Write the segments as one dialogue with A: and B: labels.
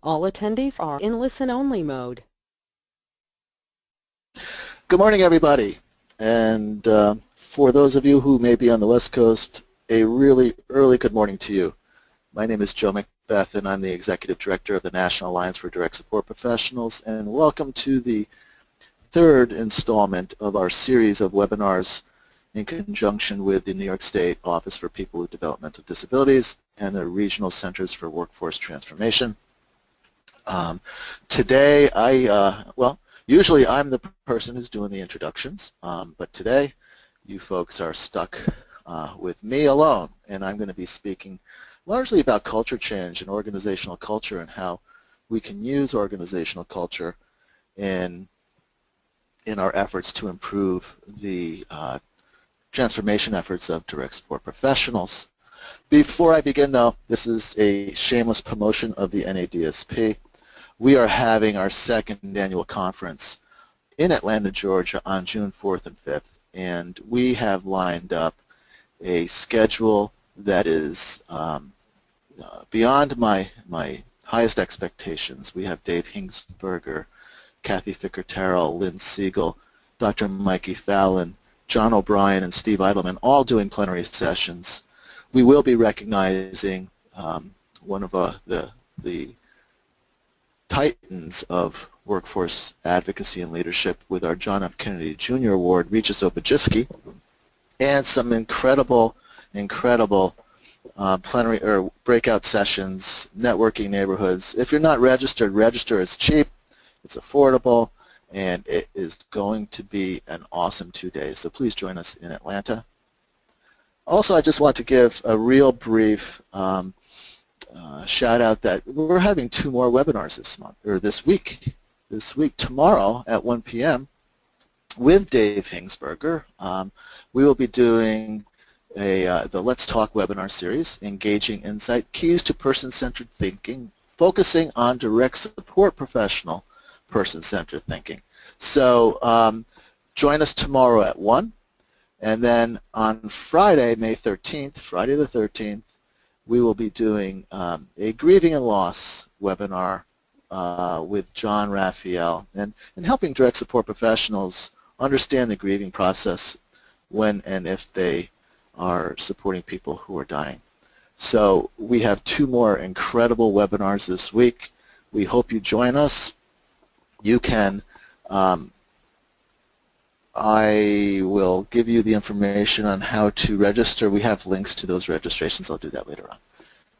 A: All attendees are in listen-only mode.
B: Good morning, everybody. And for those of you who may be on the West Coast, a really early good morning to you. My name is Joe Macbeth, and I'm the Executive Director of the National Alliance for Direct Support Professionals, and welcome to the third installment of our series of webinars in conjunction with the New York State Office for People with Developmental Disabilities and the Regional Centers for Workforce Transformation. Today, usually I'm the person who's doing the introductions, but today you folks are stuck with me alone, and I'm going to be speaking largely about culture change and organizational culture and how we can use organizational culture in our efforts to improve the transformation efforts of direct support professionals. Before I begin, though, this is a shameless promotion of the NADSP. We are having our second annual conference in Atlanta, Georgia on June 4th and 5th, and we have lined up a schedule that is beyond my highest expectations. We have Dave Hingsberger, Kathy Ficker-Terrell, Lynn Siegel, Dr. Mikey Fallon, John O'Brien, and Steve Eidelman all doing plenary sessions. We will be recognizing one of the titans of workforce advocacy and leadership with our John F. Kennedy Jr. Award, Regis Obajiski, and some incredible plenary or breakout sessions, networking neighborhoods. If you're not registered, register. It's cheap, it's affordable, and it is going to be an awesome 2 days. So please join us in Atlanta. Also, I just want to give a real brief shout out that we're having 2 more webinars this week. Tomorrow at 1 p.m. with Dave Hingsberger. We will be doing the Let's Talk webinar series, Engaging Insight, Keys to Person-Centered Thinking, focusing on direct support professional person-centered thinking. So join us tomorrow at 1, and then on Friday, May 13th, Friday the 13th, we will be doing a grieving and loss webinar with John Raphael and helping direct support professionals understand the grieving process when and if they are supporting people who are dying. So we have 2 more incredible webinars this week. We hope you join us. You can, I will give you the information on how to register. We have links to those registrations. I'll do that later on.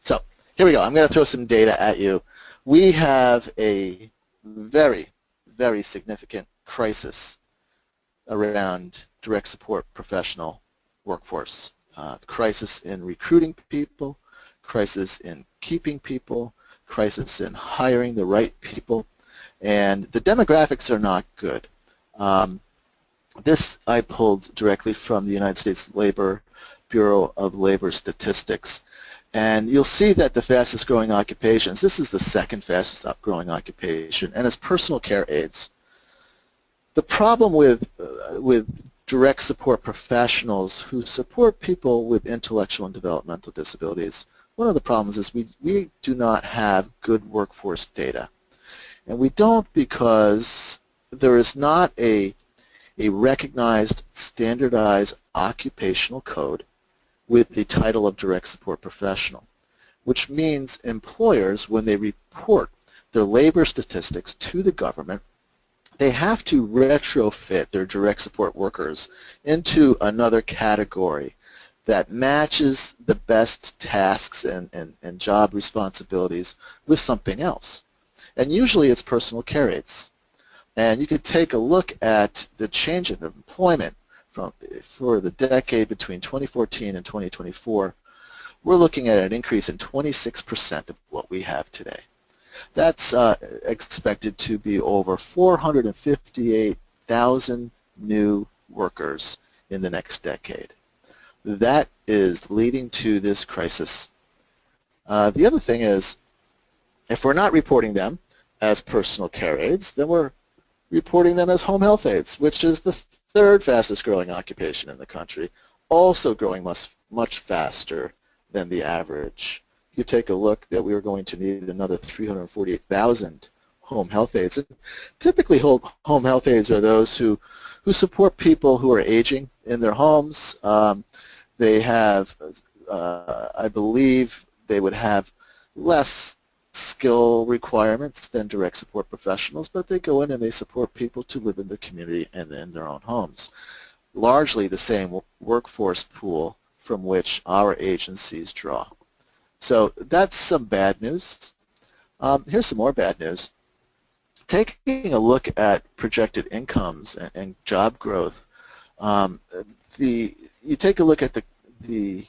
B: So here we go. I'm going to throw some data at you. We have a very significant crisis around direct support professional workforce. Crisis in recruiting people, crisis in keeping people, crisis in hiring the right people, and the demographics are not good. This I pulled directly from the United States Bureau of Labor Statistics. And you'll see that the fastest growing occupations, this is the second fastest growing occupation, and it's personal care aides. The problem with direct support professionals who support people with intellectual and developmental disabilities, one of the problems is we do not have good workforce data. And we don't because there is not a recognized, standardized occupational code with the title of direct support professional, which means employers, when they report their labor statistics to the government, they have to retrofit their direct support workers into another category that matches the best tasks and job responsibilities with something else. And usually it's personal care aides. And you could take a look at the change in employment for the decade between 2014 and 2024. We're looking at an increase in 26% of what we have today. That's expected to be over 458,000 new workers in the next decade. That is leading to this crisis. The other thing is, if we're not reporting them as personal care aides, then we're reporting them as home health aides, which is the third fastest growing occupation in the country, also growing much faster than the average you take a look that we are going to need another 348,000 home health aides. And typically home health aides are those who support people who are aging in their homes. They have, I believe, they would have less skill requirements than direct support professionals, but they go in and they support people to live in their community and in their own homes. Largely the same workforce pool from which our agencies draw. So that's some bad news. Here's some more bad news. Taking a look at projected incomes and job growth, you take a look at the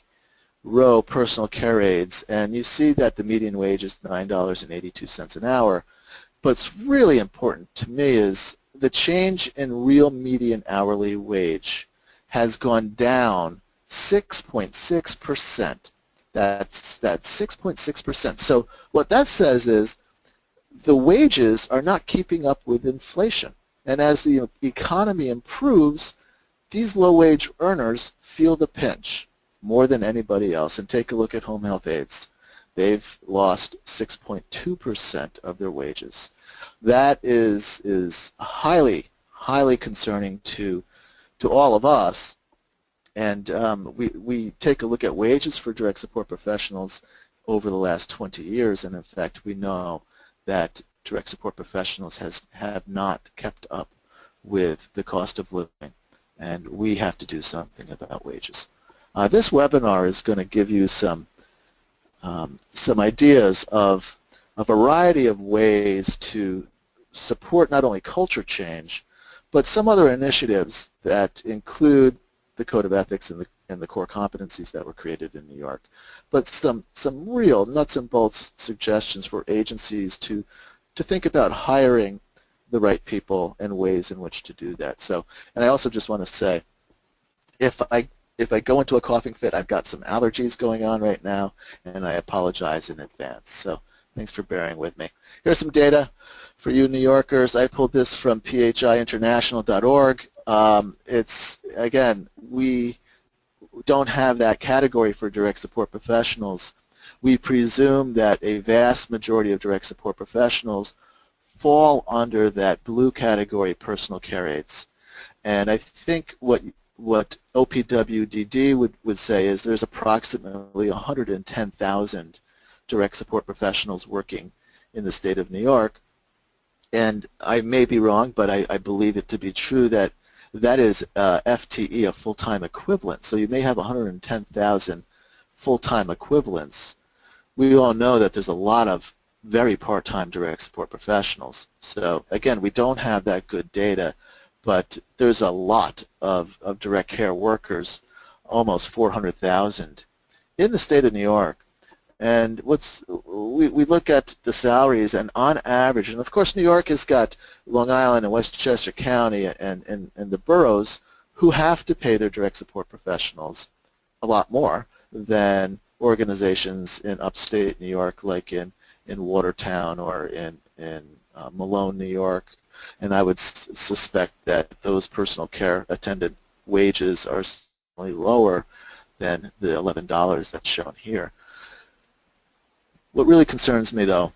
B: row personal care aides, and you see that the median wage is $9.82 an hour. But what's really important to me is the change in real median hourly wage has gone down 6.6%. That's 6.6%. So what that says is the wages are not keeping up with inflation. And as the economy improves, these low-wage earners feel the pinch more than anybody else. And take a look at home health aides. They've lost 6.2% of their wages. That is highly, highly concerning to all of us. And we take a look at wages for direct support professionals over the last 20 years, and in fact we know that direct support professionals have not kept up with the cost of living, and we have to do something about wages. This webinar is going to give you some ideas of a variety of ways to support not only culture change, but some other initiatives that include the Code of Ethics and the core competencies that were created in New York, but some real nuts and bolts suggestions for agencies to think about hiring the right people and ways in which to do that. So, and I also just want to say, if I go into a coughing fit, I've got some allergies going on right now, and I apologize in advance. So thanks for bearing with me. Here's some data for you New Yorkers. I pulled this from phiinternational.org. It's, again, we don't have that category for direct support professionals. We presume that a vast majority of direct support professionals fall under that blue category, personal care aides. And I think what OPWDD would say is there's approximately 110,000 direct support professionals working in the state of New York. And I may be wrong, but I believe it to be true that is FTE, a full-time equivalent. So you may have 110,000 full-time equivalents. We all know that there's a lot of very part-time direct support professionals. So again, we don't have that good data, but there's a lot of direct care workers, almost 400,000 in the state of New York. And we look at the salaries, and on average, and of course New York has got Long Island and Westchester County and the boroughs who have to pay their direct support professionals a lot more than organizations in upstate New York, like in Watertown or in Malone, New York. And I would suspect that those personal care attendant wages are certainly lower than the $11 that's shown here. What really concerns me, though,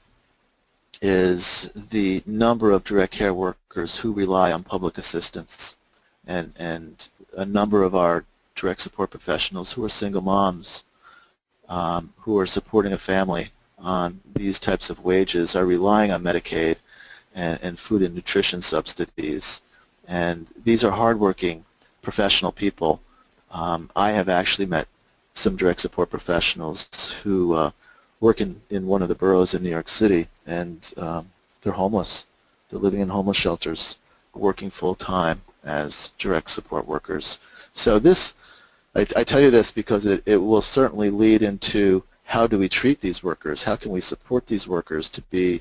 B: is the number of direct care workers who rely on public assistance, and a number of our direct support professionals who are single moms, who are supporting a family on these types of wages, are relying on Medicaid and food and nutrition subsidies. And these are hardworking professional people. I have actually met some direct support professionals who work in one of the boroughs in New York City, and they're homeless. They're living in homeless shelters, working full-time as direct support workers. So this, I tell you this because it will certainly lead into how do we treat these workers? How can we support these workers to be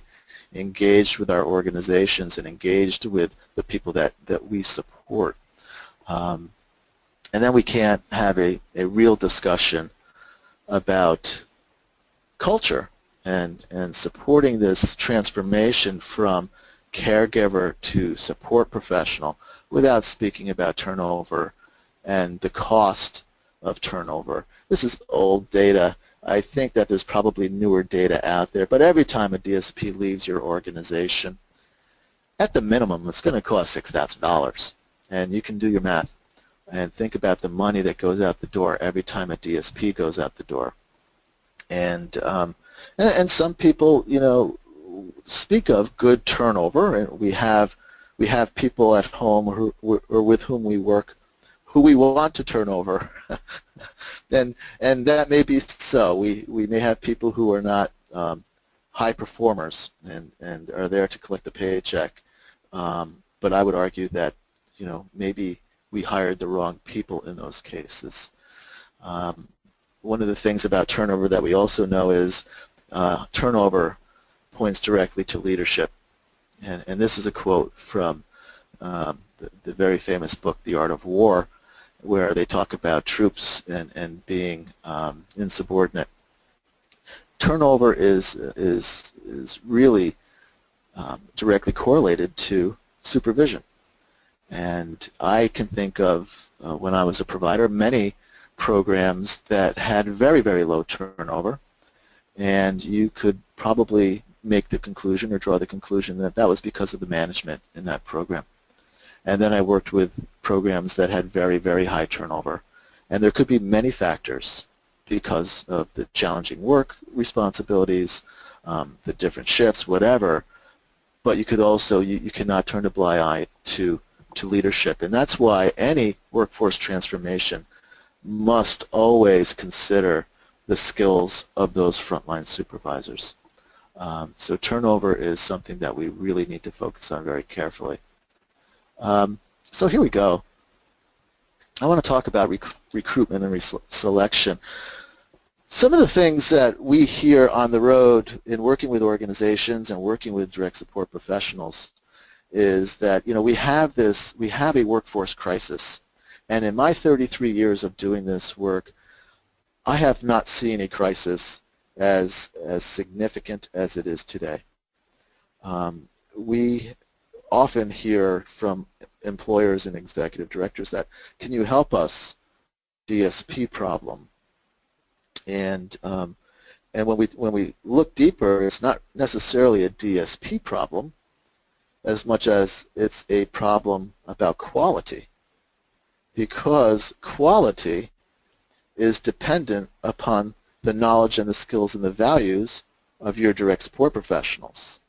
B: engaged with our organizations and engaged with the people that we support? And then we can't have a real discussion about culture and supporting this transformation from caregiver to support professional without speaking about turnover and the cost of turnover. This is old data. I think that there's probably newer data out there, but every time a DSP leaves your organization, at the minimum, it's going to cost $6,000. And you can do your math and think about the money that goes out the door every time a DSP goes out the door. And some people, you know, speak of good turnover, and we have people at home who, or with whom we work who we want to turn over. and that may be so. We may have people who are not high performers and are there to collect the paycheck. But I would argue that, you know, maybe we hired the wrong people in those cases. One of the things about turnover that we also know is turnover points directly to leadership. And this is a quote from the very famous book, The Art of War, where they talk about troops and being insubordinate. Turnover is really directly correlated to supervision. And I can think of, when I was a provider, many programs that had very, very low turnover, and you could probably make the conclusion or draw the conclusion that that was because of the management in that program. And then I worked with programs that had very, very high turnover. And there could be many factors because of the challenging work responsibilities, the different shifts, whatever. But you could also, you cannot turn a blind eye to leadership. And that's why any workforce transformation must always consider the skills of those frontline supervisors. So turnover is something that we really need to focus on very carefully. So here we go. I want to talk about recruitment and selection. Some of the things that we hear on the road in working with organizations and working with direct support professionals is that, you know, we have a workforce crisis. And in my 33 years of doing this work, I have not seen a crisis as significant as it is today. We often hear from employers and executive directors that, can you help us, DSP problem? And when we look deeper, it's not necessarily a DSP problem as much as it's a problem about quality, because quality is dependent upon the knowledge and the skills and the values of your direct support professionals.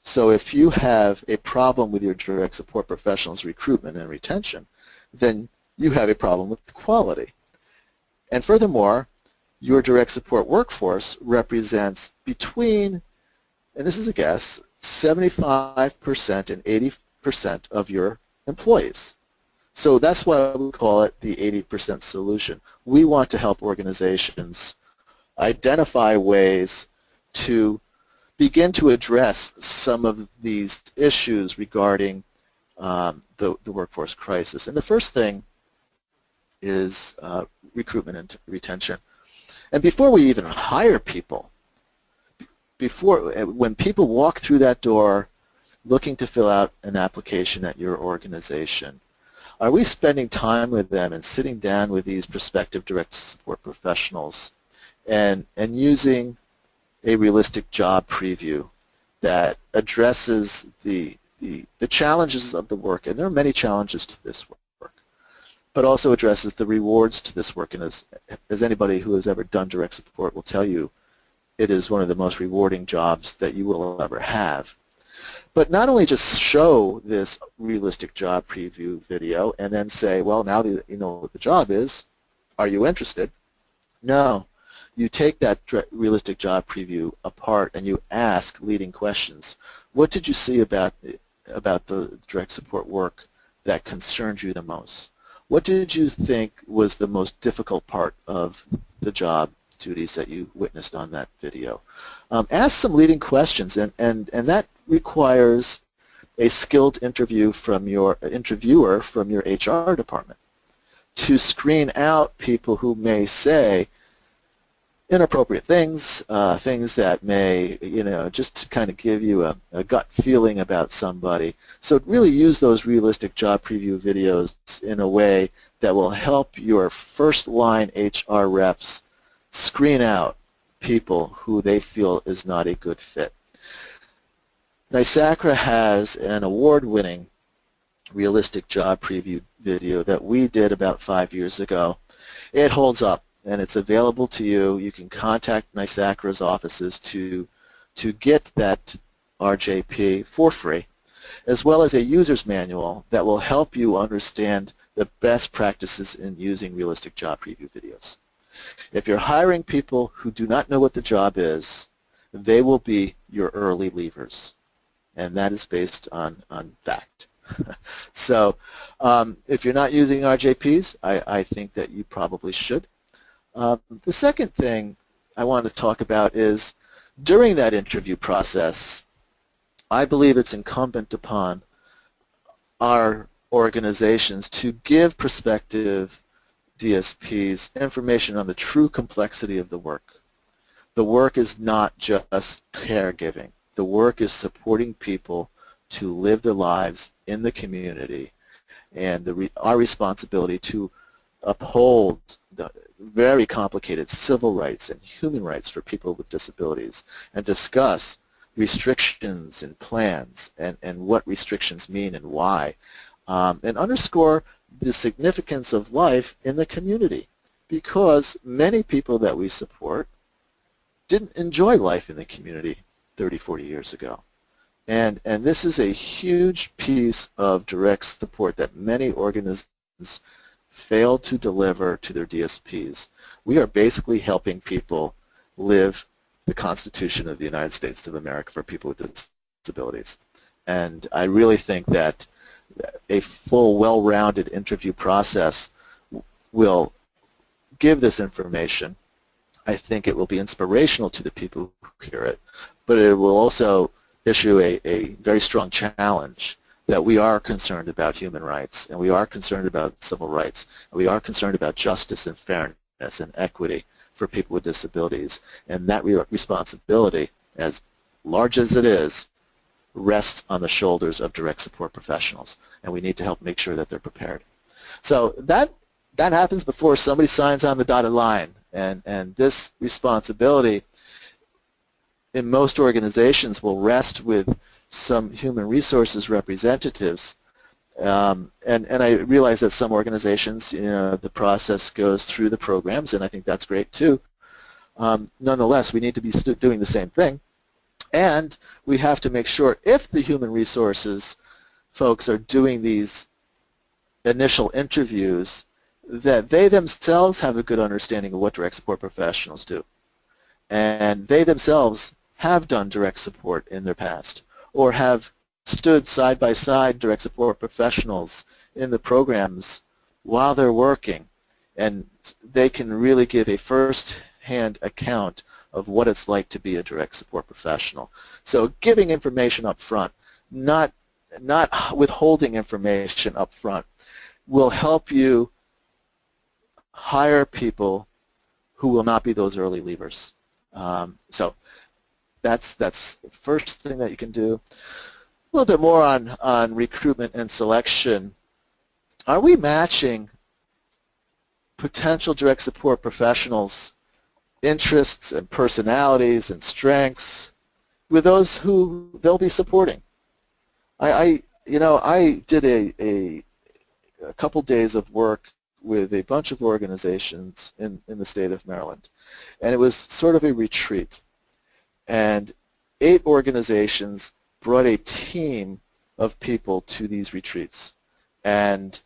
B: So if you have a problem with your direct support professionals' recruitment and retention, then you have a problem with quality. And furthermore, your direct support workforce represents between, and this is a guess, 75% and 80% of your employees. So that's why we call it the 80% solution. We want to help organizations identify ways to begin to address some of these issues regarding the workforce crisis. And the first thing is recruitment and retention. And before we even hire people, when people walk through that door looking to fill out an application at your organization, are we spending time with them and sitting down with these prospective direct support professionals and using a realistic job preview that addresses the challenges of the work, and there are many challenges to this work, but also addresses the rewards to this work. And as anybody who has ever done direct support will tell you, it is one of the most rewarding jobs that you will ever have. But not only just show this realistic job preview video and then say, well, now that you know what the job is, are you interested? No. You take that realistic job preview apart and you ask leading questions. What did you see about the direct support work that concerned you the most? What did you think was the most difficult part of the job duties that you witnessed on that video? Ask some leading questions, and that requires a skilled interviewer from your HR department to screen out people who may say inappropriate things, things that may, you know, just to kind of give you a gut feeling about somebody. So really use those realistic job preview videos in a way that will help your first line HR reps screen out people who they feel is not a good fit. NYSACRA has an award-winning realistic job preview video that we did about 5 years ago. It holds up and it's available to you. You can contact NYSACRA's offices to get that RJP for free, as well as a user's manual that will help you understand the best practices in using realistic job preview videos. If you're hiring people who do not know what the job is, they will be your early leavers, and that is based on fact. So if you're not using RJPs, I think that you probably should. The second thing I want to talk about is during that interview process, I believe it's incumbent upon our organizations to give prospective DSPs information on the true complexity of the work. The work is not just caregiving. The work is supporting people to live their lives in the community, and our responsibility to uphold the very complicated civil rights and human rights for people with disabilities, and discuss restrictions and plans and what restrictions mean and why, and underscore the significance of life in the community, because many people that we support didn't enjoy life in the community 30, 40 years ago. And this is a huge piece of direct support that many organizations fail to deliver to their DSPs. We are basically helping people live the Constitution of the United States of America for people with disabilities. And I really think that a full, well-rounded interview process will give this information. I think it will be inspirational to the people who hear it, but it will also issue a very strong challenge that we are concerned about human rights, and we are concerned about civil rights, and we are concerned about justice and fairness and equity for people with disabilities. And that responsibility, as large as it is, rests on the shoulders of direct support professionals, and we need to help make sure that they're prepared. So that happens before somebody signs on the dotted line, and this responsibility in most organizations will rest with some human resources representatives, and I realize that some organizations, the process goes through the programs, and I think that's great too. Nonetheless, we need to be doing the same thing, and we have to make sure if the human resources folks are doing these initial interviews that they themselves have a good understanding of what direct support professionals do, and they themselves have done direct support in their past, or have stood side by side direct support professionals in the programs while they're working, and they can really give a first-hand account of what it's like to be a direct support professional. So giving information up front, not withholding information up front, will help you hire people who will not be those early leavers. So that's the first thing that you can do. A little bit more on recruitment and selection. Are we matching potential direct support professionals' interests and personalities and strengths with those who they'll be supporting? I did a couple days of work with a bunch of organizations in the state of Maryland, and it was sort of a retreat. And 8 organizations brought a team of people to these retreats, and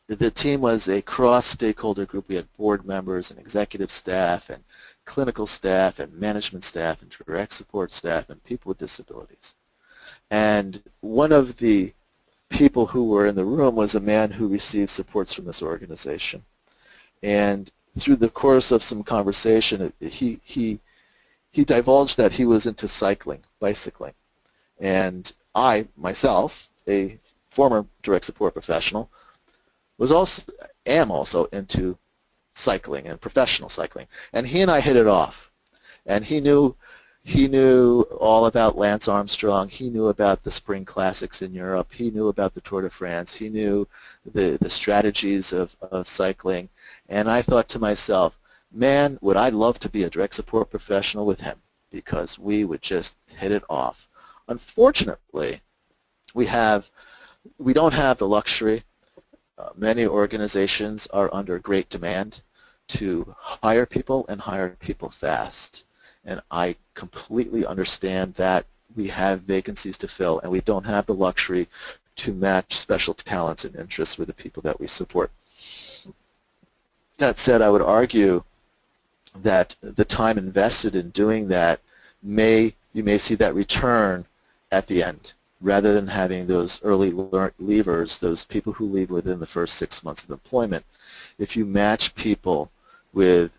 B: the team was a cross-stakeholder group. We had board members and executive staff and clinical staff and management staff and direct support staff and people with disabilities. And one of the people who were in the room was a man who received supports from this organization. And through the course of some conversation, he divulged that he was into bicycling. And I, myself, a former direct support professional, am also into cycling and professional cycling. And he and I hit it off. And he knew all about Lance Armstrong. He knew about the spring classics in Europe. He knew about the Tour de France. He knew the strategies of cycling. And I thought to myself, man, would I love to be a direct support professional with him, because we would just hit it off. Unfortunately, we don't have the luxury. Many organizations are under great demand to hire people and hire people fast. And I completely understand that we have vacancies to fill and we don't have the luxury to match special talents and interests with the people that we support. That said, I would argue that the time invested in doing that you may see that return at the end, rather than having those early leavers, those people who leave within the first 6 months of employment. If you match people with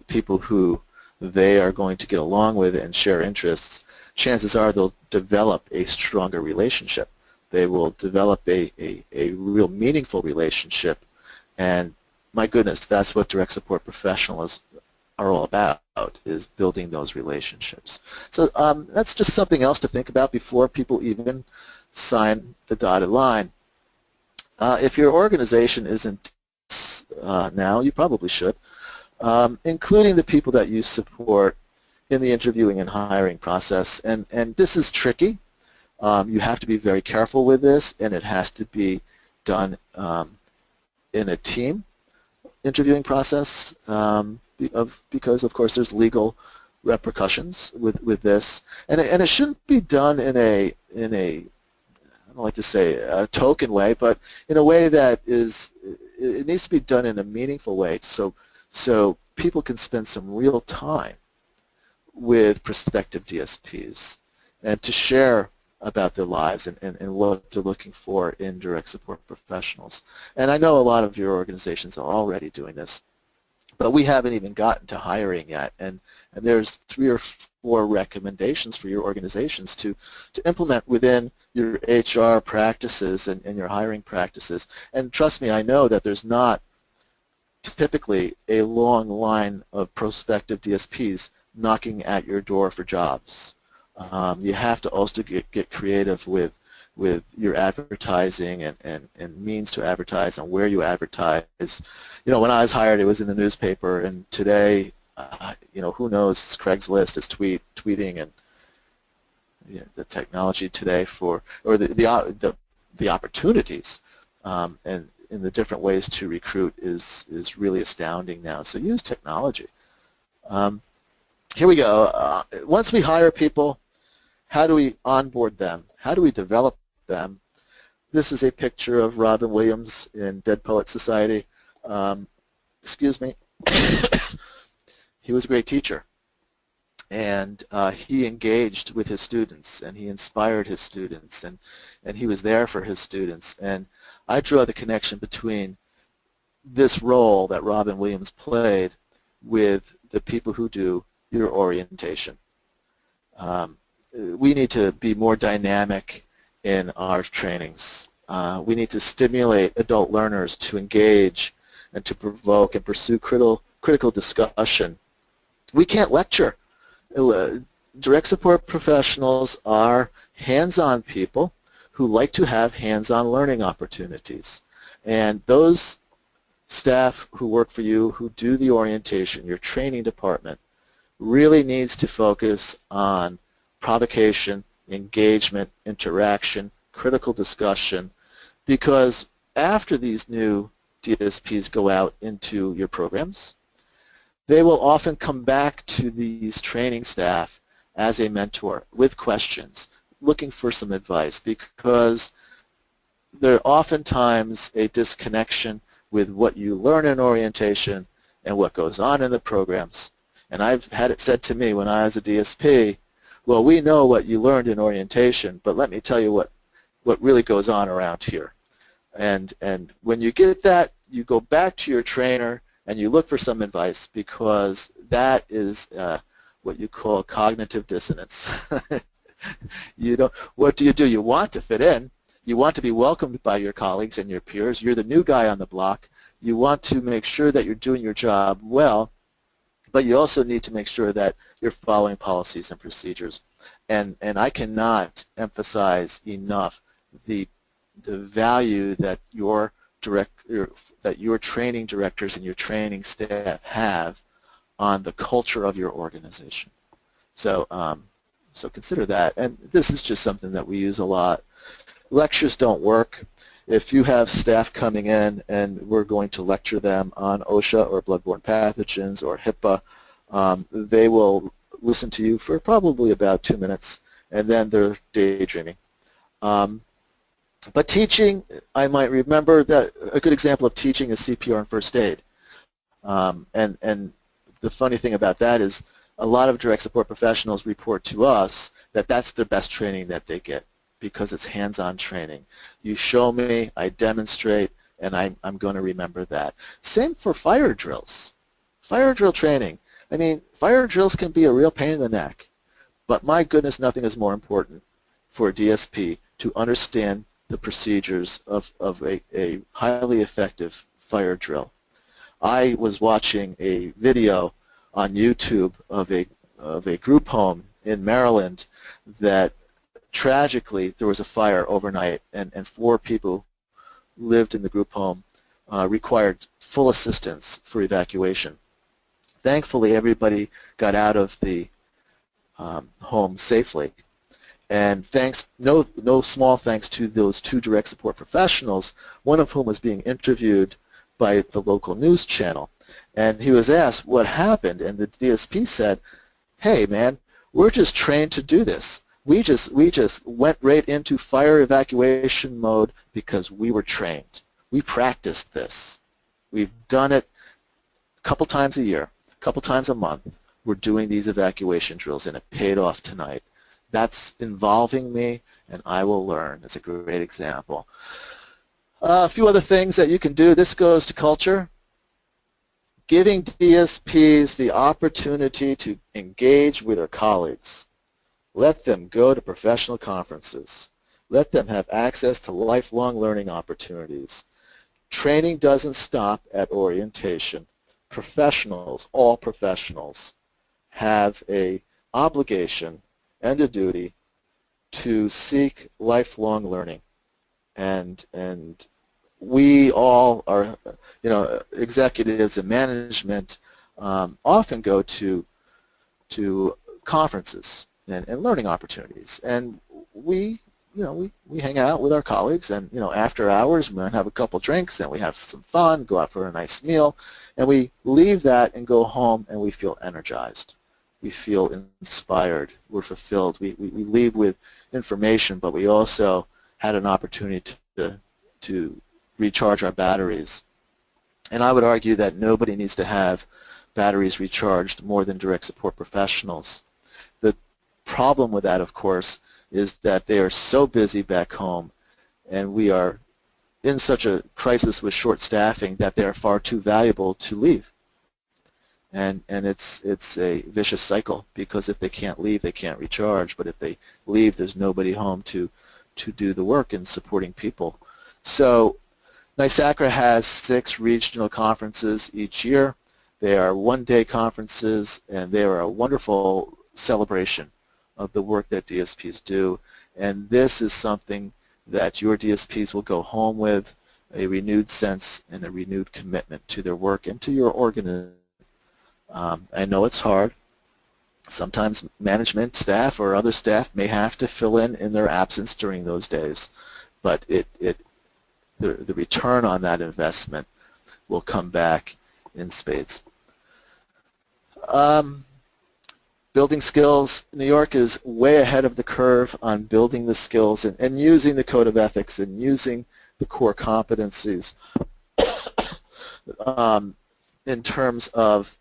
B: people who they are going to get along with and share interests, chances are they'll develop a stronger relationship. They will develop a real meaningful relationship, and my goodness, that's what direct support professionals are all about, is building those relationships. So that's just something else to think about before people even sign the dotted line. If your organization isn't now, you probably should, including the people that you support in the interviewing and hiring process. And this is tricky. You have to be very careful with this, and it has to be done in a team interviewing process. Because of course there's legal repercussions with this, and it shouldn't be done in a I don't like to say a token way, but in a way that it needs to be done in a meaningful way, so people can spend some real time with prospective DSPs and to share about their lives and what they're looking for in direct support professionals. And I know a lot of your organizations are already doing this, but we haven't even gotten to hiring yet, and there's 3 or 4 recommendations for your organizations to implement within your HR practices and your hiring practices. And trust me, I know that there's not typically a long line of prospective DSPs knocking at your door for jobs. You have to also get creative with your advertising and means to advertise and where you advertise. You know, when I was hired, it was in the newspaper, and today, you know, who knows? It's Craigslist, it's tweeting, and the technology today or the opportunities and in the different ways to recruit is really astounding now. So use technology. Here we go. Once we hire people, how do we onboard them? How do we develop them? This is a picture of Robin Williams in Dead Poets Society. Excuse me. He was a great teacher, and he engaged with his students, and he inspired his students, and he was there for his students. And I draw the connection between this role that Robin Williams played with the people who do your orientation. We need to be more dynamic in our trainings. We need to stimulate adult learners to engage and to provoke and pursue critical discussion. We can't lecture. Direct support professionals are hands-on people who like to have hands-on learning opportunities. And those staff who work for you, who do the orientation, your training department, really needs to focus on provocation, engagement, interaction, critical discussion, because after these new DSPs go out into your programs, they will often come back to these training staff as a mentor with questions, looking for some advice, because there's oftentimes a disconnection with what you learn in orientation and what goes on in the programs. And I've had it said to me when I was a DSP, well, we know what you learned in orientation, but let me tell you what really goes on around here. And when you get that, you go back to your trainer and you look for some advice, because that is what you call cognitive dissonance. What do? You want to fit in. You want to be welcomed by your colleagues and your peers. You're the new guy on the block. You want to make sure that you're doing your job well, but you also need to make sure that you're following policies and procedures. And I cannot emphasize enough the value that your training directors and your training staff have on the culture of your organization. So, so consider that. And this is just something that we use a lot. Lectures don't work. If you have staff coming in and we're going to lecture them on OSHA or bloodborne pathogens or HIPAA, they will listen to you for probably about 2 minutes, and then they're daydreaming. But teaching, I might remember that a good example of teaching is CPR and first aid. And the funny thing about that is a lot of direct support professionals report to us that that's the best training that they get, because it's hands-on training. You show me, I demonstrate, and I'm going to remember that. Same for fire drills. Fire drill training. I mean, fire drills can be a real pain in the neck, but my goodness, nothing is more important for a DSP to understand the procedures of a highly effective fire drill. I was watching a video on YouTube of a group home in Maryland that tragically there was a fire overnight, and 4 people lived in the group home, required full assistance for evacuation. Thankfully, everybody got out of the home safely, and no small thanks to those 2 direct support professionals, one of whom was being interviewed by the local news channel, and he was asked what happened, and the DSP said, "Hey, man, we're just trained to do this. We just went right into fire evacuation mode because we were trained. We practiced this. We've done it a couple times a year, a couple times a month. We're doing these evacuation drills, and it paid off tonight. That's involving me, and I will learn." It's a great example. A few other things that you can do. This goes to culture. Giving DSPs the opportunity to engage with their colleagues. Let them go to professional conferences. Let them have access to lifelong learning opportunities. Training doesn't stop at orientation. Professionals, all professionals, have an obligation and a duty to seek lifelong learning. And we all are, executives and management often go to conferences and learning opportunities, and we hang out with our colleagues, and after hours we might have a couple drinks and we have some fun, go out for a nice meal, and we leave that and go home and we feel energized, we feel inspired, we're fulfilled, we leave with information, but we also had an opportunity to recharge our batteries. And I would argue that nobody needs to have batteries recharged more than direct support professionals. The problem with that, of course, is that they are so busy back home, and we are in such a crisis with short staffing that they are far too valuable to leave. And it's a vicious cycle, because if they can't leave, they can't recharge, but if they leave, there's nobody home to do the work in supporting people. So NYSACRA has 6 regional conferences each year. They are one-day conferences, and they are a wonderful celebration of the work that DSPs do. And this is something that your DSPs will go home with, a renewed sense and a renewed commitment to their work and to your organization. I know it's hard. Sometimes management staff or other staff may have to fill in their absence during those days, but the return on that investment will come back in spades. Building skills. New York is way ahead of the curve on building the skills and using the Code of Ethics and using the core competencies in terms of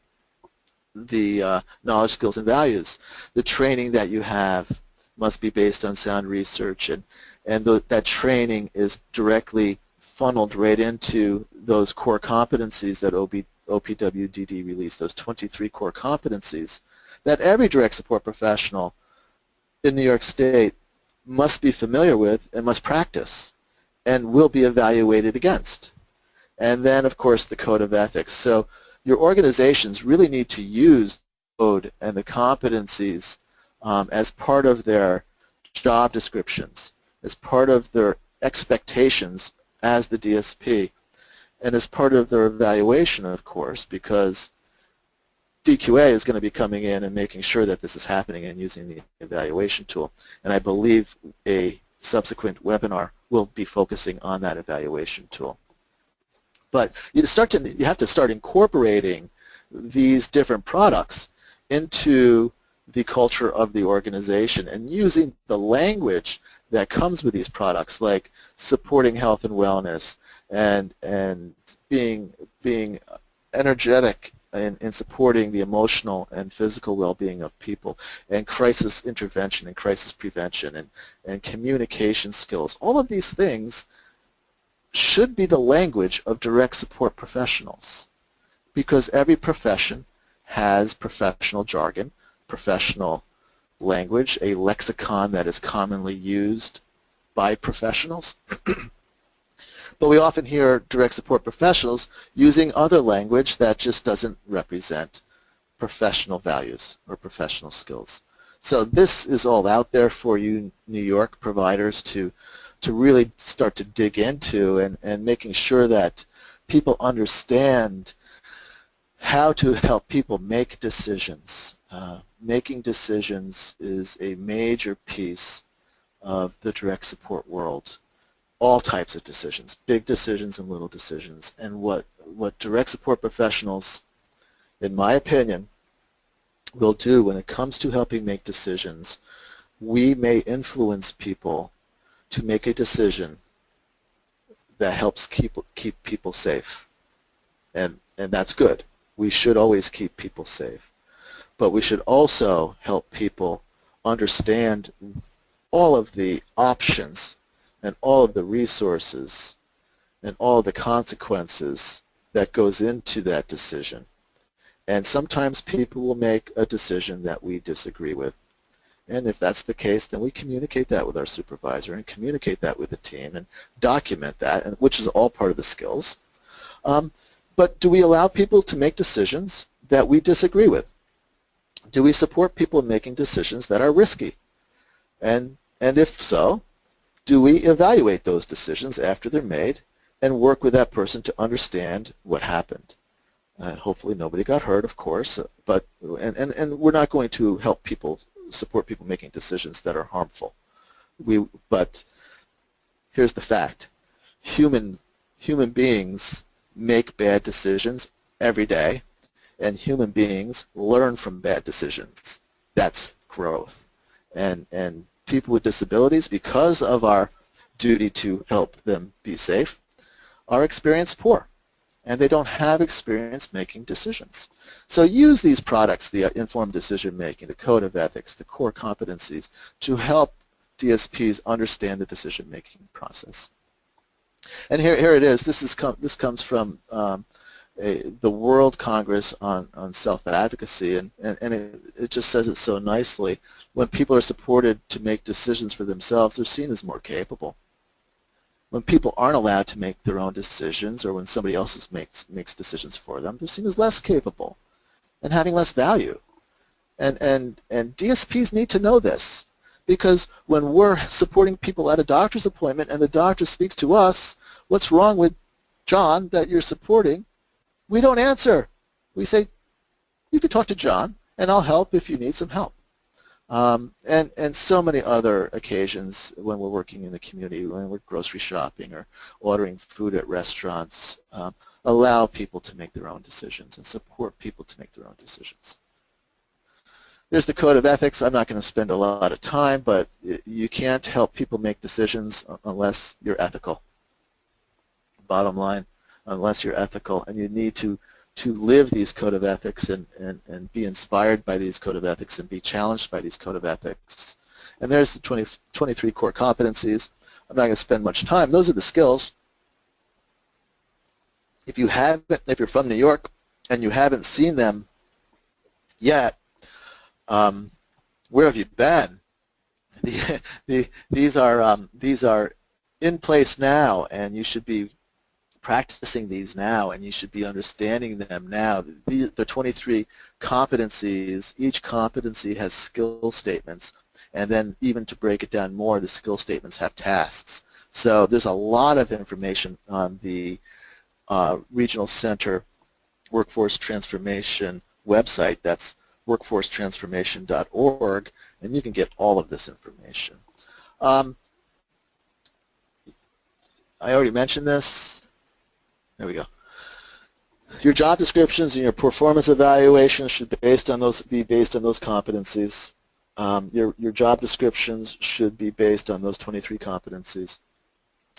B: the knowledge, skills, and values. The training that you have must be based on sound research, and that training is directly funneled right into those core competencies that OPWDD released, those 23 core competencies that every direct support professional in New York State must be familiar with and must practice and will be evaluated against. And then, of course, the Code of Ethics. So your organizations really need to use the code and the competencies as part of their job descriptions, as part of their expectations as the DSP, and as part of their evaluation, of course, because DQA is going to be coming in and making sure that this is happening and using the evaluation tool. And I believe a subsequent webinar will be focusing on that evaluation tool. But you have to start incorporating these different products into the culture of the organization and using the language that comes with these products, like supporting health and wellness and being energetic in supporting the emotional and physical well-being of people, and crisis intervention and crisis prevention and communication skills. All of these things should be the language of direct support professionals, because every profession has professional jargon, professional language, a lexicon that is commonly used by professionals. But we often hear direct support professionals using other language that just doesn't represent professional values or professional skills. So this is all out there for you New York providers to really start to dig into, and making sure that people understand how to help people make decisions. Making decisions is a major piece of the direct support world. All types of decisions, big decisions and little decisions. And what direct support professionals, in my opinion, will do when it comes to helping make decisions, we may influence people to make a decision that helps keep people safe. And that's good. We should always keep people safe. But we should also help people understand all of the options and all of the resources and all of the consequences that goes into that decision. And sometimes people will make a decision that we disagree with. And if that's the case, then we communicate that with our supervisor and communicate that with the team and document that, which is all part of the skills. But do we allow people to make decisions that we disagree with? Do we support people in making decisions that are risky? And if so, do we evaluate those decisions after they're made and work with that person to understand what happened? Hopefully nobody got hurt, of course, but and we're not going to help people, support people making decisions that are harmful. But here's the fact: human beings make bad decisions every day, and human beings learn from bad decisions. That's growth. And people with disabilities, because of our duty to help them be safe, are experienced poor, and they don't have experience making decisions. So use these products, the informed decision making, the Code of Ethics, the core competencies, to help DSPs understand the decision making process. And here it is. This comes from the World Congress on Self-Advocacy, and it just says it so nicely. When people are supported to make decisions for themselves, they're seen as more capable. When people aren't allowed to make their own decisions, or when somebody else makes decisions for them, they're seen as less capable and having less value. And DSPs need to know this, because when we're supporting people at a doctor's appointment and the doctor speaks to us, what's wrong with John that you're supporting? We don't answer. We say, you can talk to John, and I'll help if you need some help. And so many other occasions when we're working in the community, when we're grocery shopping or ordering food at restaurants, allow people to make their own decisions and support people to make their own decisions. There's the Code of Ethics. I'm not going to spend a lot of time, but you can't help people make decisions unless you're ethical. Bottom line, unless you're ethical, and you need to live these Code of Ethics and be inspired by these Code of Ethics and be challenged by these Code of Ethics. And there's the 23 core competencies. I'm not going to spend much time. Those are the skills. If you're from New York and you haven't seen them yet, where have you been? These are in place now, and you should be practicing these now, and you should be understanding them now. There are 23 competencies. Each competency has skill statements, and then even to break it down more, the skill statements have tasks. So there's a lot of information on the Regional Center Workforce Transformation website. That's workforcetransformation.org, and you can get all of this information. I already mentioned this. There we go. Your job descriptions and your performance evaluations should be based on those competencies. Your job descriptions should be based on those 23 competencies,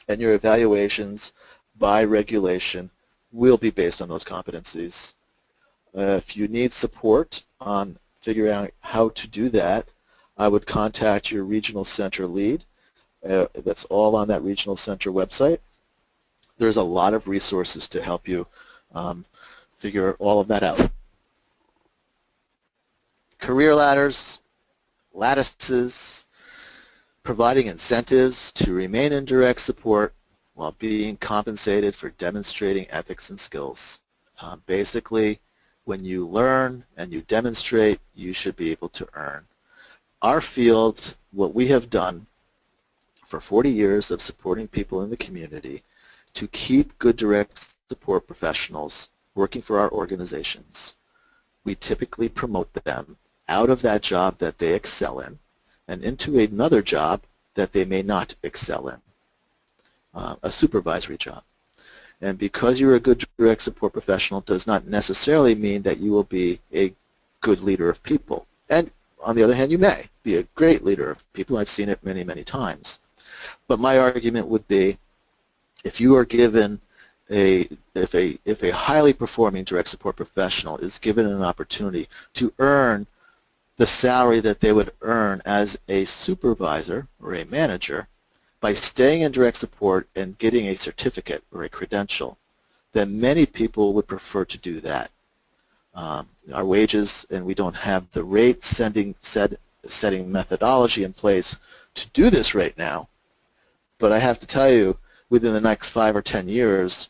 B: and your evaluations by regulation will be based on those competencies. If you need support on figuring out how to do that, I would contact your regional center lead. That's all on that regional center website. There's a lot of resources to help you figure all of that out. Career ladders, lattices, providing incentives to remain in direct support while being compensated for demonstrating ethics and skills. Basically, when you learn and you demonstrate, you should be able to earn. Our field, what we have done for 40 years of supporting people in the community to keep good direct support professionals working for our organizations, we typically promote them out of that job that they excel in and into another job that they may not excel in, a supervisory job. And because you're a good direct support professional does not necessarily mean that you will be a good leader of people. And on the other hand, you may be a great leader of people. I've seen it many, many times. But my argument would be, if you are given if a highly performing direct support professional is given an opportunity to earn the salary that they would earn as a supervisor or a manager by staying in direct support and getting a certificate or a credential, then many people would prefer to do that. Our wages, and we don't have the rate setting methodology in place to do this right now, but I have to tell you, within the next 5 or 10 years,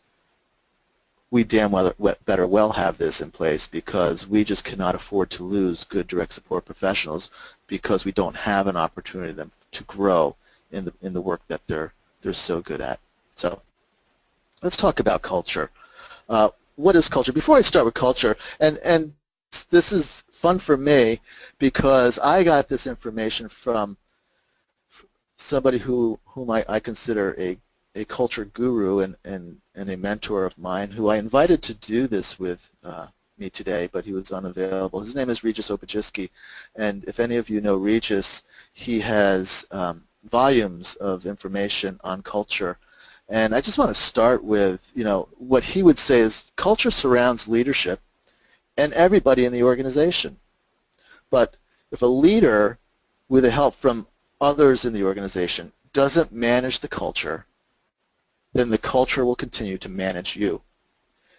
B: we damn well better well have this in place, because we just cannot afford to lose good direct support professionals because we don't have an opportunity for them to grow in the work that they're so good at. So let's talk about culture. What is culture? Before I start with culture, and this is fun for me because I got this information from somebody whom I consider a culture guru and a mentor of mine, who I invited to do this with me today, but he was unavailable. His name is Regis Obajiski, and if any of you know Regis, he has volumes of information on culture. And I just want to start with, what he would say is culture surrounds leadership and everybody in the organization. But if a leader, with the help from others in the organization, doesn't manage the culture, then the culture will continue to manage you.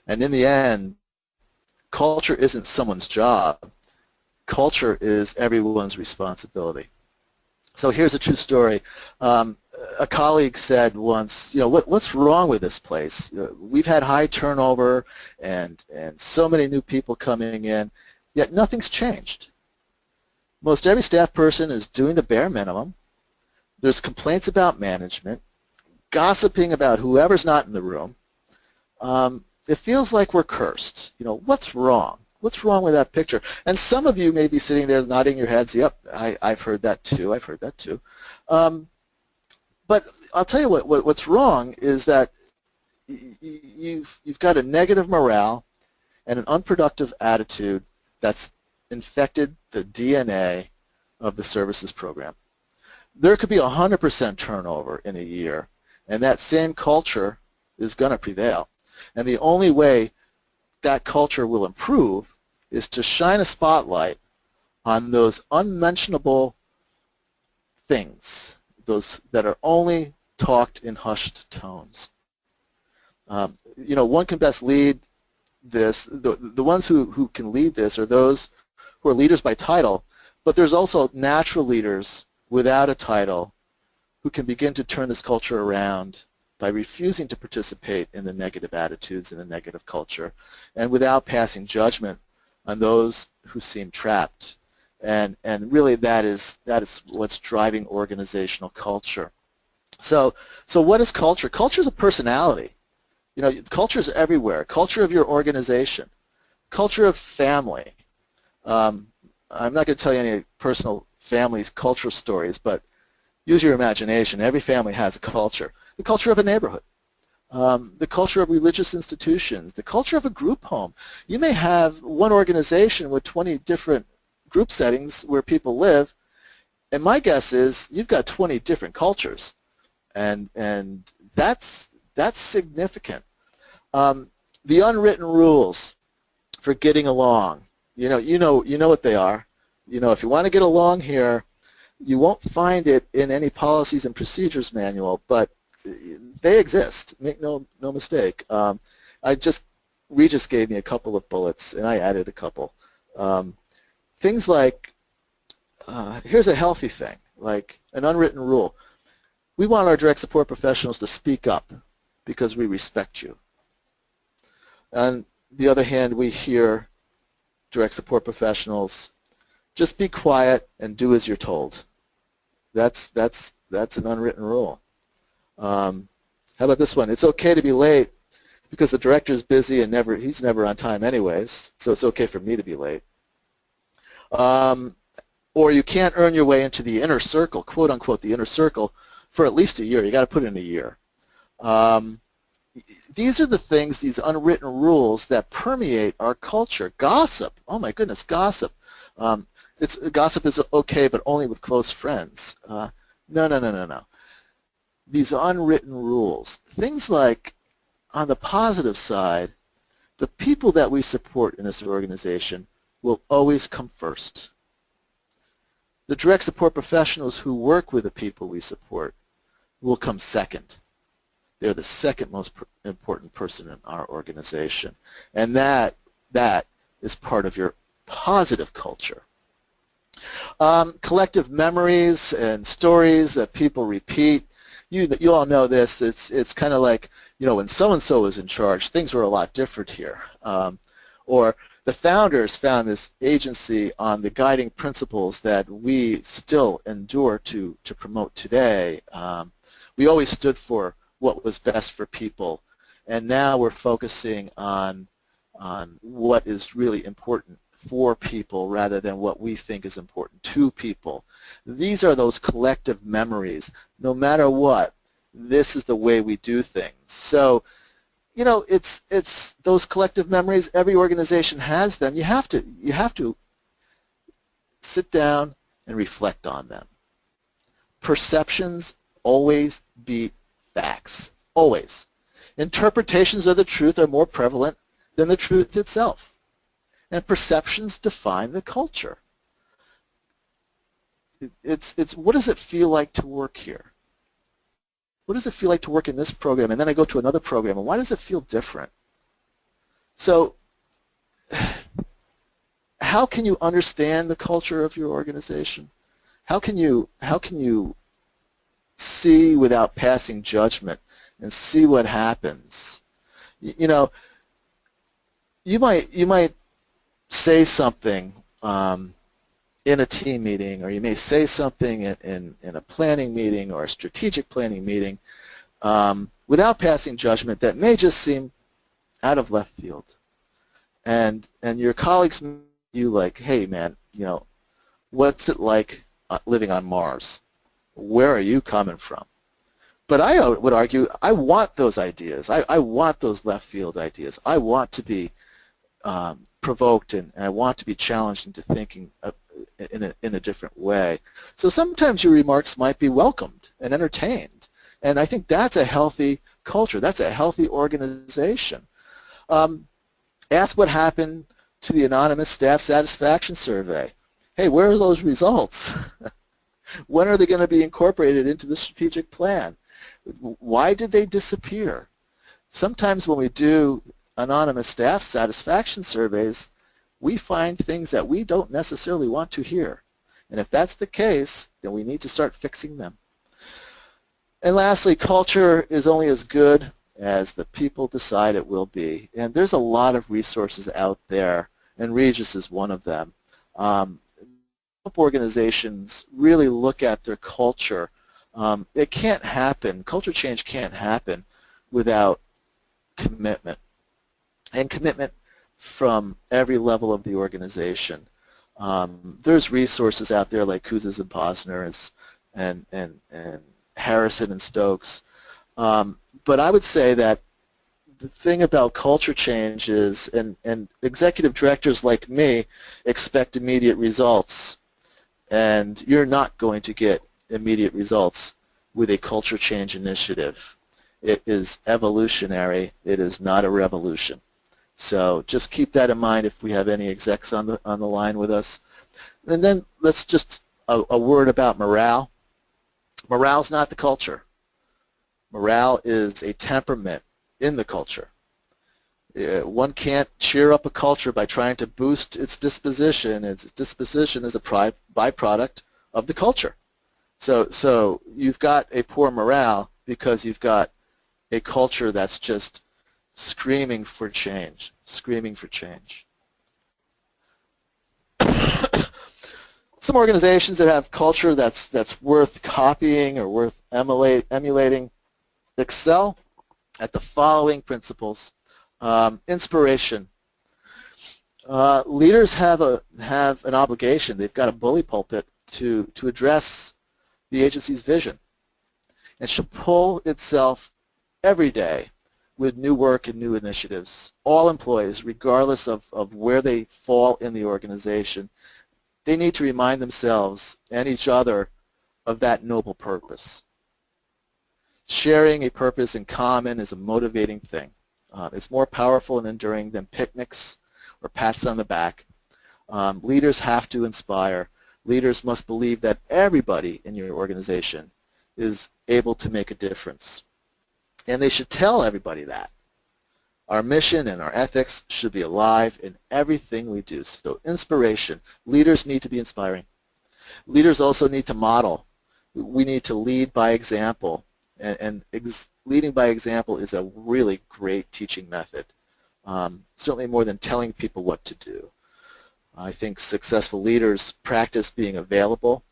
B: And in the end, culture isn't someone's job. Culture is everyone's responsibility. So here's a true story. A colleague said once, what's wrong with this place? We've had high turnover and so many new people coming in, yet nothing's changed. Most every staff person is doing the bare minimum. There's complaints about management, gossiping about whoever's not in the room. It feels like we're cursed. What's wrong? What's wrong with that picture? And some of you may be sitting there nodding your heads, yep, I've heard that too, I've heard that too. But I'll tell you what's wrong is that you've got a negative morale and an unproductive attitude that's infected the DNA of the services program. There could be 100% turnover in a year, and that same culture is going to prevail. And the only way that culture will improve is to shine a spotlight on those unmentionable things, those that are only talked in hushed tones. One can best lead this. The ones who can lead this are those who are leaders by title, but there's also natural leaders without a title who can begin to turn this culture around by refusing to participate in the negative attitudes and the negative culture, and without passing judgment on those who seem trapped. And really that is what's driving organizational culture. So what is culture? Culture is a personality. Culture is everywhere. Culture of your organization, culture of family, I'm not going to tell you any personal family culture stories, but use your imagination. Every family has a culture. The culture of a neighborhood, the culture of religious institutions, the culture of a group home. You may have one organization with 20 different group settings where people live, and my guess is you've got 20 different cultures, and that's significant. The unwritten rules for getting along. You know what they are. If you want to get along here, you won't find it in any policies and procedures manual, but they exist. Make no mistake. Regis gave me a couple of bullets, and I added a couple. Things like, here's a healthy thing, like an unwritten rule. We want our direct support professionals to speak up because we respect you. On the other hand, we hear direct support professionals, just be quiet and do as you're told. That's an unwritten rule. How about this one? It's okay to be late because the director's busy and he's never on time anyways, so it's okay for me to be late. Or you can't earn your way into the inner circle, quote unquote, the inner circle, for at least a year. You got to put in a year. These are the things, these unwritten rules that permeate our culture. Gossip, oh my goodness, gossip. Gossip is okay, but only with close friends. No. These unwritten rules, things like, on the positive side, the people that we support in this organization will always come first. The direct support professionals who work with the people we support will come second. They're the second most important person in our organization. And that is part of your positive culture. Collective memories and stories that people repeat. You all know this. It's kind of like, when so-and-so was in charge, things were a lot different here. Or the founders found this agency on the guiding principles that we still endure to promote today. We always stood for what was best for people, and now we're focusing on what is really important for people rather than what we think is important to people. These are those collective memories. No matter what, this is the way we do things. So, it's those collective memories. Every organization has them. You have to sit down and reflect on them. Perceptions always beat facts, always. Interpretations of the truth are more prevalent than the truth itself. And perceptions define the culture. It's what does it feel like to work here? What does it feel like to work in this program? And then I go to another program, and why does it feel different? So how can you understand the culture of your organization? How can you see without passing judgment and see what happens? You might say something in a team meeting, or you may say something in a planning meeting or a strategic planning meeting without passing judgment that may just seem out of left field. And your colleagues meet you like, hey man, what's it like living on Mars? Where are you coming from? But I would argue, I want those ideas. I want those left field ideas. I want to be provoked, and I want to be challenged into thinking in a different way. So sometimes your remarks might be welcomed and entertained, and I think that's a healthy culture. That's a healthy organization. Ask what happened to the anonymous staff satisfaction survey. Hey, where are those results? When are they going to be incorporated into the strategic plan? Why did they disappear? Sometimes when we do anonymous staff satisfaction surveys, we find things that we don't necessarily want to hear. And if that's the case, then we need to start fixing them. And lastly, culture is only as good as the people decide it will be. And there's a lot of resources out there, and Regis is one of them. Organizations really look at their culture. It can't happen, culture change can't happen without commitment, and commitment from every level of the organization. There's resources out there like Kouzes and Posner and Harrison and Stokes. But I would say that the thing about culture change is, and executive directors like me expect immediate results, and you're not going to get immediate results with a culture change initiative. It is evolutionary. It is not a revolution. So just keep that in mind if we have any execs on the line with us. And then let's just a word about morale. Morale is not the culture. Morale is a temperament in the culture. One can't cheer up a culture by trying to boost its disposition. Its disposition is a byproduct of the culture. So you've got a poor morale because you've got a culture that's just screaming for change, screaming for change. Some organizations that have culture that's worth copying or worth emulating excel at the following principles. Inspiration. Leaders have an obligation. They've got a bully pulpit to address the agency's vision. It should pull itself every day with new work and new initiatives. All employees, regardless of where they fall in the organization, they need to remind themselves and each other of that noble purpose. Sharing a purpose in common is a motivating thing. It's more powerful and enduring than picnics or pats on the back. Leaders have to inspire. Leaders must believe that everybody in your organization is able to make a difference. And they should tell everybody that. Our mission and our ethics should be alive in everything we do. So inspiration. Leaders need to be inspiring. Leaders also need to model. We need to lead by example. And leading by example is a really great teaching method. Certainly more than telling people what to do. I think successful leaders practice being available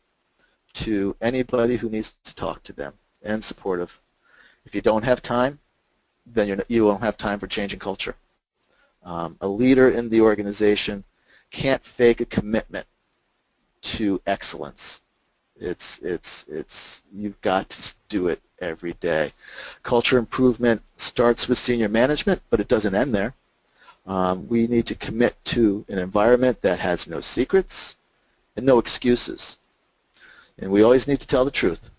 B: to anybody who needs to talk to them and supportive. If you don't have time, then you won't have time for changing culture. A leader in the organization can't fake a commitment to excellence. You've got to do it every day. Culture improvement starts with senior management, but it doesn't end there. We need to commit to an environment that has no secrets and no excuses. And we always need to tell the truth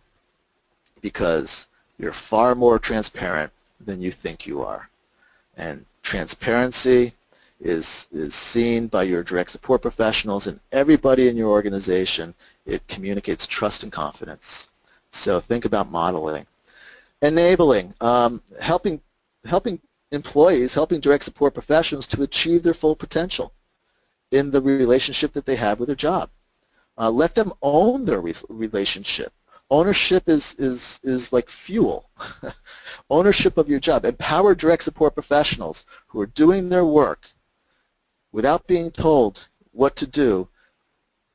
B: because you're far more transparent than you think you are. And transparency is seen by your direct support professionals and everybody in your organization. It communicates trust and confidence. So think about modeling. Enabling, helping employees, helping direct support professionals to achieve their full potential in the relationship that they have with their job. Let them own their relationship. Ownership is like fuel. Ownership of your job. Empower direct support professionals who are doing their work without being told what to do.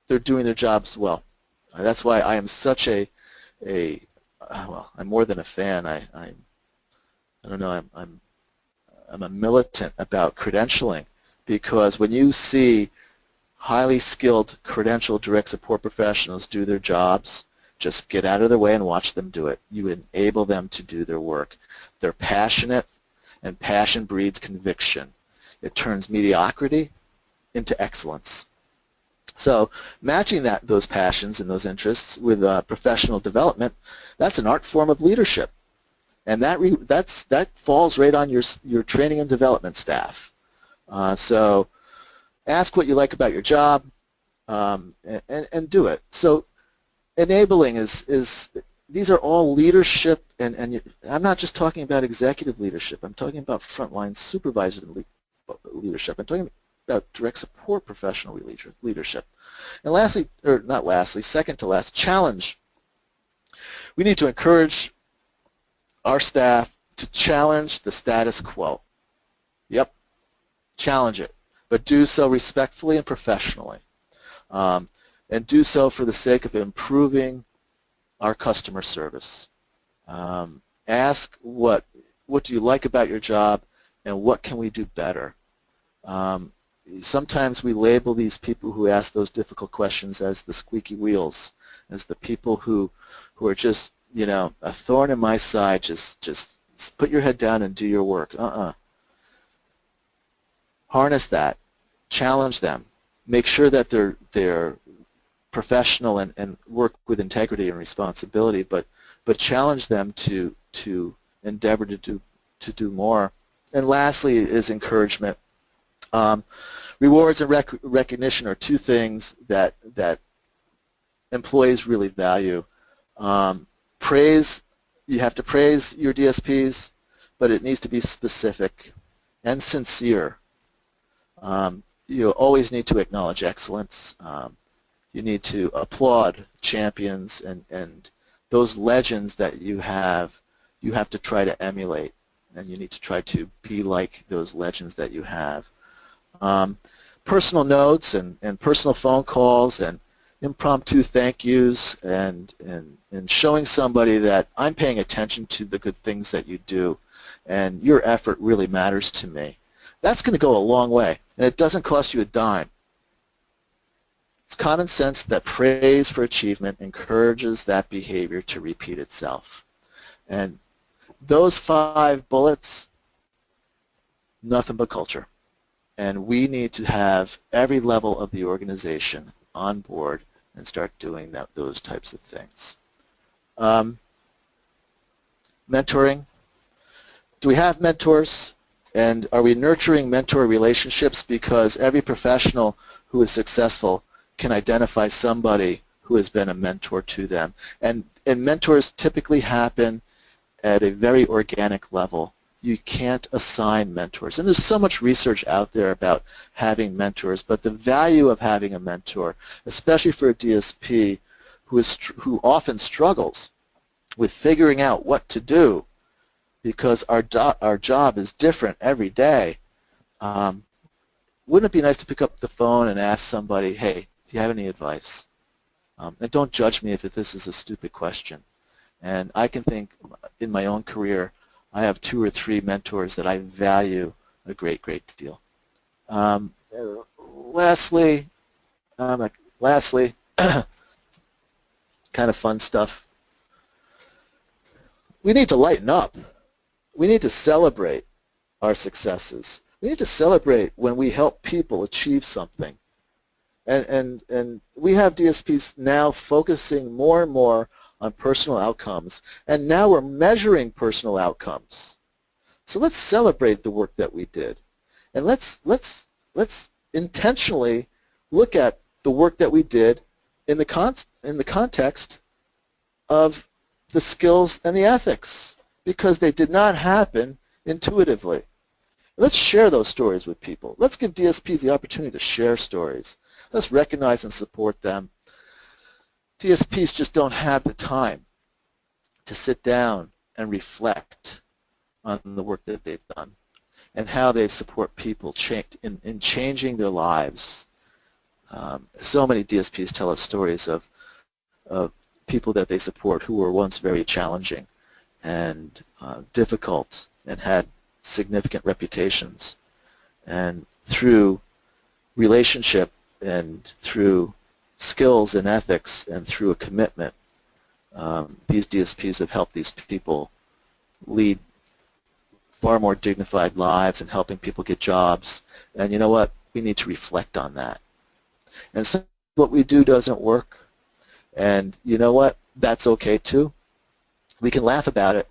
B: They're doing their jobs well. That's why I am such well, I'm more than a fan. I don't know. I'm a militant about credentialing because when you see highly skilled, credentialed direct support professionals do their jobs, just get out of their way and watch them do it. You enable them to do their work. They're passionate, and passion breeds conviction. It turns mediocrity into excellence. So matching those passions and those interests with professional development, that's an art form of leadership. And that falls right on your training and development staff. So ask what you like about your job and do it. So enabling these are all leadership, and I'm not just talking about executive leadership. I'm talking about frontline supervisor leadership. I'm talking about direct support professional leadership. And lastly, or not lastly, second to last, challenge. We need to encourage our staff to challenge the status quo. Yep, challenge it, but do so respectfully and professionally. And do so for the sake of improving our customer service. Ask what do you like about your job and what can we do better. sometimes we label these people who ask those difficult questions as the squeaky wheels, as the people who are just, you know, a thorn in my side, just put your head down and do your work. Harness that, challenge them, make sure that they're professional and work with integrity and responsibility, but challenge them to endeavor to do more. And lastly is encouragement. Rewards and recognition are two things that employees really value. Praise, you have to praise your DSPs, but it needs to be specific and sincere. You always need to acknowledge excellence. You need to applaud champions, and those legends that you have to try to emulate, and you need to try to be like those legends that you have. Personal notes and personal phone calls and impromptu thank yous and showing somebody that I'm paying attention to the good things that you do and your effort really matters to me. That's going to go a long way, and it doesn't cost you a dime. It's common sense that praise for achievement encourages that behavior to repeat itself. And those 5 bullets, nothing but culture. And we need to have every level of the organization on board and start doing those types of things. Mentoring. Do we have mentors? And are we nurturing mentor relationships? Because every professional who is successful can identify somebody who has been a mentor to them. And mentors typically happen at a very organic level. You can't assign mentors. And there's so much research out there about having mentors, but the value of having a mentor, especially for a DSP who often struggles with figuring out what to do because our job is different every day, wouldn't it be nice to pick up the phone and ask somebody, hey, do you have any advice? And don't judge me if this is a stupid question. And I can think in my own career, I have 2 or 3 mentors that I value a great deal. Lastly, kind of fun stuff. We need to lighten up. We need to celebrate our successes. We need to celebrate when we help people achieve something. And we have DSPs now focusing more and more on personal outcomes, and now we're measuring personal outcomes. So let's celebrate the work that we did, and let's intentionally look at the work that we did in the context of the skills and the ethics, because they did not happen intuitively. Let's share those stories with people. Let's give DSPs the opportunity to share stories. Let's recognize and support them. DSPs just don't have the time to sit down and reflect on the work that they've done and how they support people in changing their lives. So many DSPs tell us stories of people that they support who were once very challenging and difficult and had significant reputations. And through relationship and through skills and ethics and through a commitment, these DSPs have helped these people lead far more dignified lives and helping people get jobs. And you know what? We need to reflect on that. And so what we do doesn't work. And you know what? That's okay too. We can laugh about it.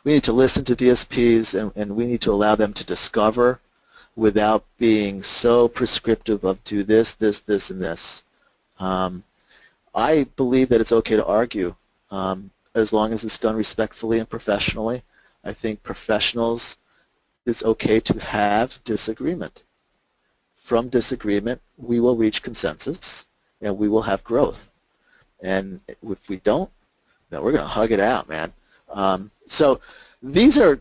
B: We need to listen to DSPs, and we need to allow them to discover without being so prescriptive of do this, this, this, and this. I believe that it's okay to argue as long as it's done respectfully and professionally. I think professionals, it's okay to have disagreement. From disagreement, we will reach consensus and we will have growth. And if we don't, then we're going to hug it out, man. So these are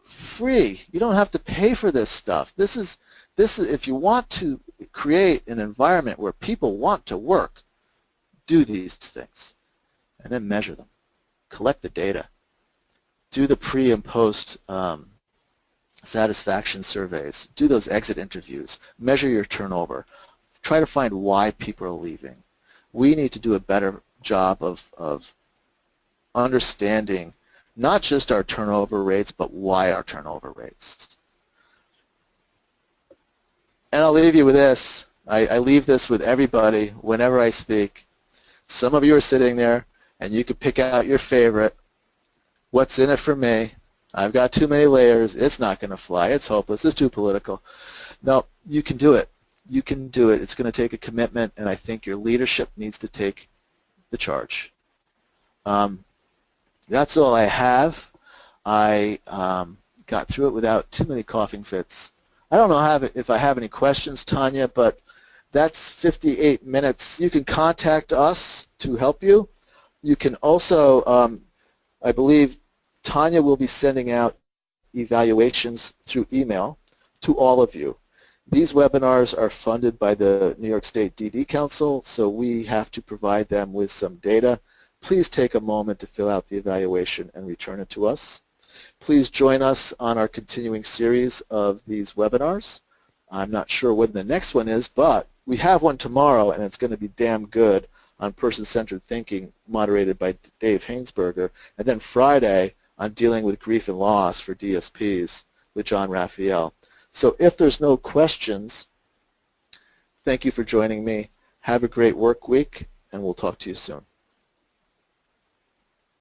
B: free. You don't have to pay for this stuff. This is if you want to create an environment where people want to work, do these things and then measure them. Collect the data. Do the pre and post satisfaction surveys, do those exit interviews, measure your turnover, try to find why people are leaving. We need to do a better job of understanding not just our turnover rates, but why our turnover rates. And I'll leave you with this. I leave this with everybody whenever I speak. Some of you are sitting there, and you could pick out your favorite. What's in it for me? I've got too many layers. It's not going to fly. It's hopeless. It's too political. No, you can do it. You can do it. It's going to take a commitment, and I think your leadership needs to take the charge. That's all I have. I got through it without too many coughing fits. I don't know if I have any questions, Tanya, but that's 58 minutes. You can contact us to help you. You can also, I believe, Tanya will be sending out evaluations through email to all of you. These webinars are funded by the New York State DD Council, so we have to provide them with some data. Please take a moment to fill out the evaluation and return it to us. Please join us on our continuing series of these webinars. I'm not sure when the next one is, but we have one tomorrow, and it's going to be damn good, on person-centered thinking, moderated by Dave Hainsberger, and then Friday on dealing with grief and loss for DSPs with John Raphael. So if there's no questions, thank you for joining me. Have a great work week, and we'll talk to you soon.